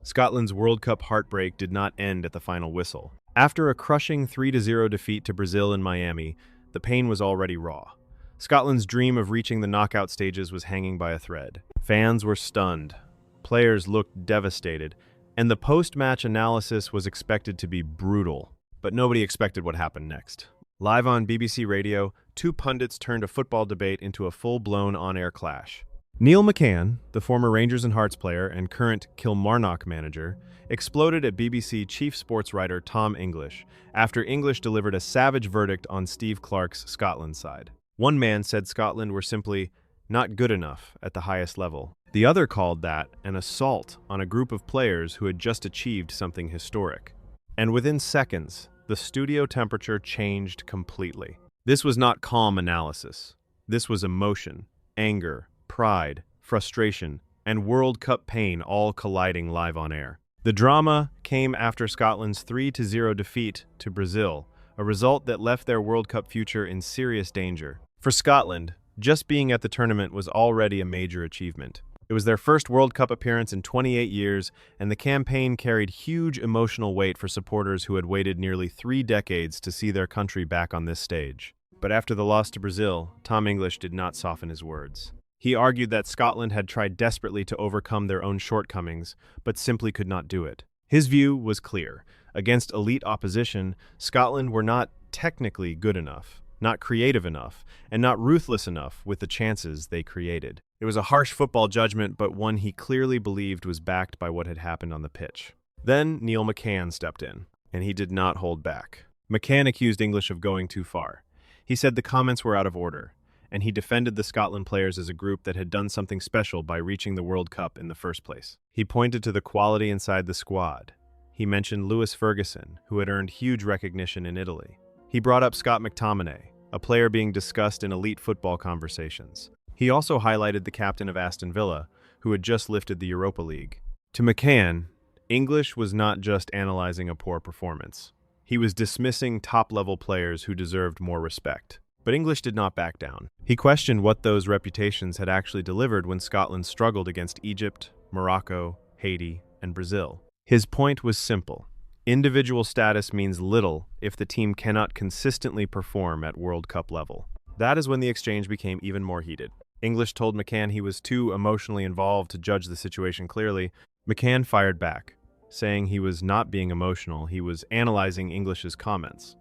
Scotland's World Cup heartbreak did not end at the final whistle. After a crushing 3-0 defeat to Brazil in Miami, the pain was already raw. Scotland's dream of reaching the knockout stages was hanging by a thread. Fans were stunned, players looked devastated, and the post-match analysis was expected to be brutal. But nobody expected what happened next. Live on BBC Radio, two pundits turned a football debate into a full-blown on-air clash. Neil McCann, the former Rangers and Hearts player and current Kilmarnock manager, exploded at BBC chief sports writer Tom English after English delivered a savage verdict on Steve Clarke's Scotland side. One man said Scotland were simply not good enough at the highest level. The other called that an assault on a group of players who had just achieved something historic. And within seconds, the studio temperature changed completely. This was not calm analysis. This was emotion, anger, pride, frustration, and World Cup pain all colliding live on air. The drama came after Scotland's 3-0 defeat to Brazil, a result that left their World Cup future in serious danger. For Scotland, just being at the tournament was already a major achievement. It was their first World Cup appearance in 28 years, and the campaign carried huge emotional weight for supporters who had waited nearly 3 decades to see their country back on this stage. But after the loss to Brazil, Tom English did not soften his words. He argued that Scotland had tried desperately to overcome their own shortcomings, but simply could not do it. His view was clear. Against elite opposition, Scotland were not technically good enough, not creative enough, and not ruthless enough with the chances they created. It was a harsh football judgment, but one he clearly believed was backed by what had happened on the pitch. Then Neil McCann stepped in, and he did not hold back. McCann accused English of going too far. He said the comments were out of order, and he defended the Scotland players as a group that had done something special by reaching the World Cup in the first place. He pointed to the quality inside the squad. He mentioned Lewis Ferguson, who had earned huge recognition in Italy. He brought up Scott McTominay, a player being discussed in elite football conversations. He also highlighted the captain of Aston Villa, who had just lifted the Europa League. To McCann, English was not just analyzing a poor performance. He was dismissing top-level players who deserved more respect. But English did not back down. He questioned what those reputations had actually delivered when Scotland struggled against Egypt, Morocco, Haiti, and Brazil. His point was simple. Individual status means little if the team cannot consistently perform at World Cup level. That is when the exchange became even more heated. English told McCann he was too emotionally involved to judge the situation clearly. McCann fired back, saying he was not being emotional, he was analyzing English's comments.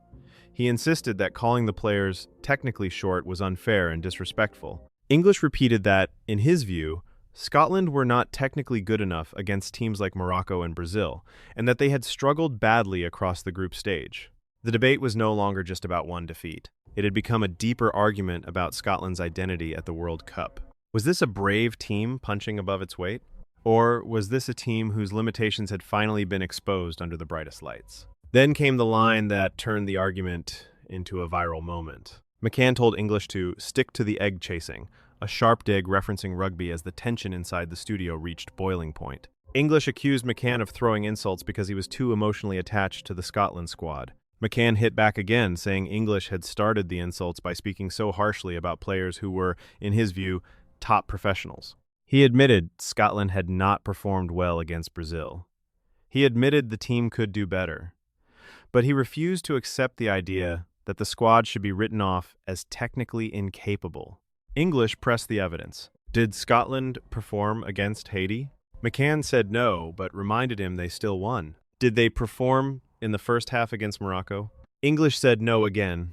He insisted that calling the players technically short was unfair and disrespectful. English repeated that, in his view, Scotland were not technically good enough against teams like Morocco and Brazil, and that they had struggled badly across the group stage. The debate was no longer just about one defeat. It had become a deeper argument about Scotland's identity at the World Cup. Was this a brave team punching above its weight? Or was this a team whose limitations had finally been exposed under the brightest lights? Then came the line that turned the argument into a viral moment. McCann told English to stick to the egg chasing, a sharp dig referencing rugby as the tension inside the studio reached boiling point. English accused McCann of throwing insults because he was too emotionally attached to the Scotland squad. McCann hit back again, saying English had started the insults by speaking so harshly about players who were, in his view, top professionals. He admitted Scotland had not performed well against Brazil. He admitted the team could do better. But he refused to accept the idea that the squad should be written off as technically incapable. English pressed the evidence. Did Scotland perform against Haiti? McCann said no, but reminded him they still won. Did they perform in the first half against Morocco? English said no again,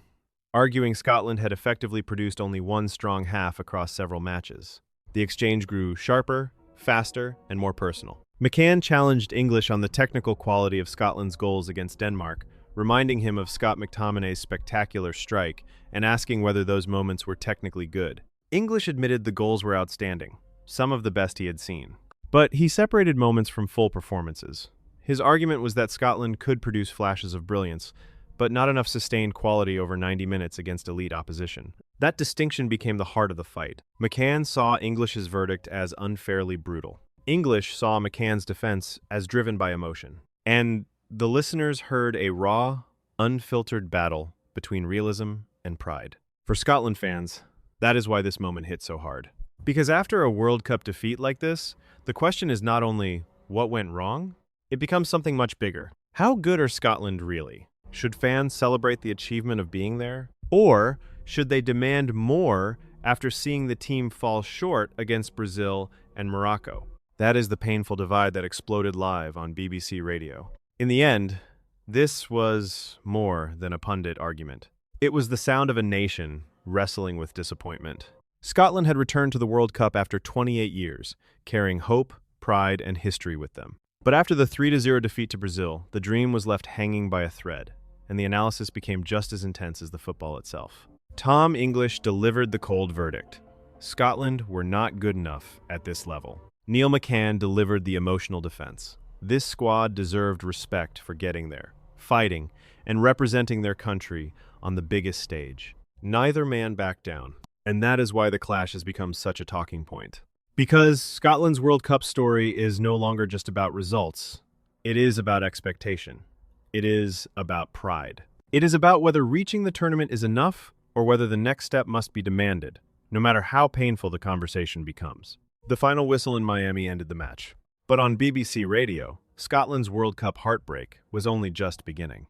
arguing Scotland had effectively produced only one strong half across several matches. The exchange grew sharper, faster, and more personal. McCann challenged English on the technical quality of Scotland's goals against Denmark, reminding him of Scott McTominay's spectacular strike and asking whether those moments were technically good. English admitted the goals were outstanding, some of the best he had seen. But he separated moments from full performances. His argument was that Scotland could produce flashes of brilliance, but not enough sustained quality over 90 minutes against elite opposition. That distinction became the heart of the fight. McCann saw English's verdict as unfairly brutal. English saw McCann's defense as driven by emotion. And the listeners heard a raw, unfiltered battle between realism and pride. For Scotland fans, that is why this moment hit so hard. Because after a World Cup defeat like this, the question is not only what went wrong, it becomes something much bigger. How good are Scotland really? Should fans celebrate the achievement of being there? Or should they demand more after seeing the team fall short against Brazil and Morocco? That is the painful divide that exploded live on BBC Radio. In the end, this was more than a pundit argument. It was the sound of a nation wrestling with disappointment. Scotland had returned to the World Cup after 28 years, carrying hope, pride, and history with them. But after the 3-0 defeat to Brazil, the dream was left hanging by a thread, and the analysis became just as intense as the football itself. Tom English delivered the cold verdict. Scotland were not good enough at this level. Neil McCann delivered the emotional defense. This squad deserved respect for getting there, fighting, and representing their country on the biggest stage. Neither man backed down, and that is why the clash has become such a talking point. Because Scotland's World Cup story is no longer just about results. It is about expectation. It is about pride. It is about whether reaching the tournament is enough or whether the next step must be demanded, no matter how painful the conversation becomes. The final whistle in Miami ended the match. But on BBC Radio, Scotland's World Cup heartbreak was only just beginning.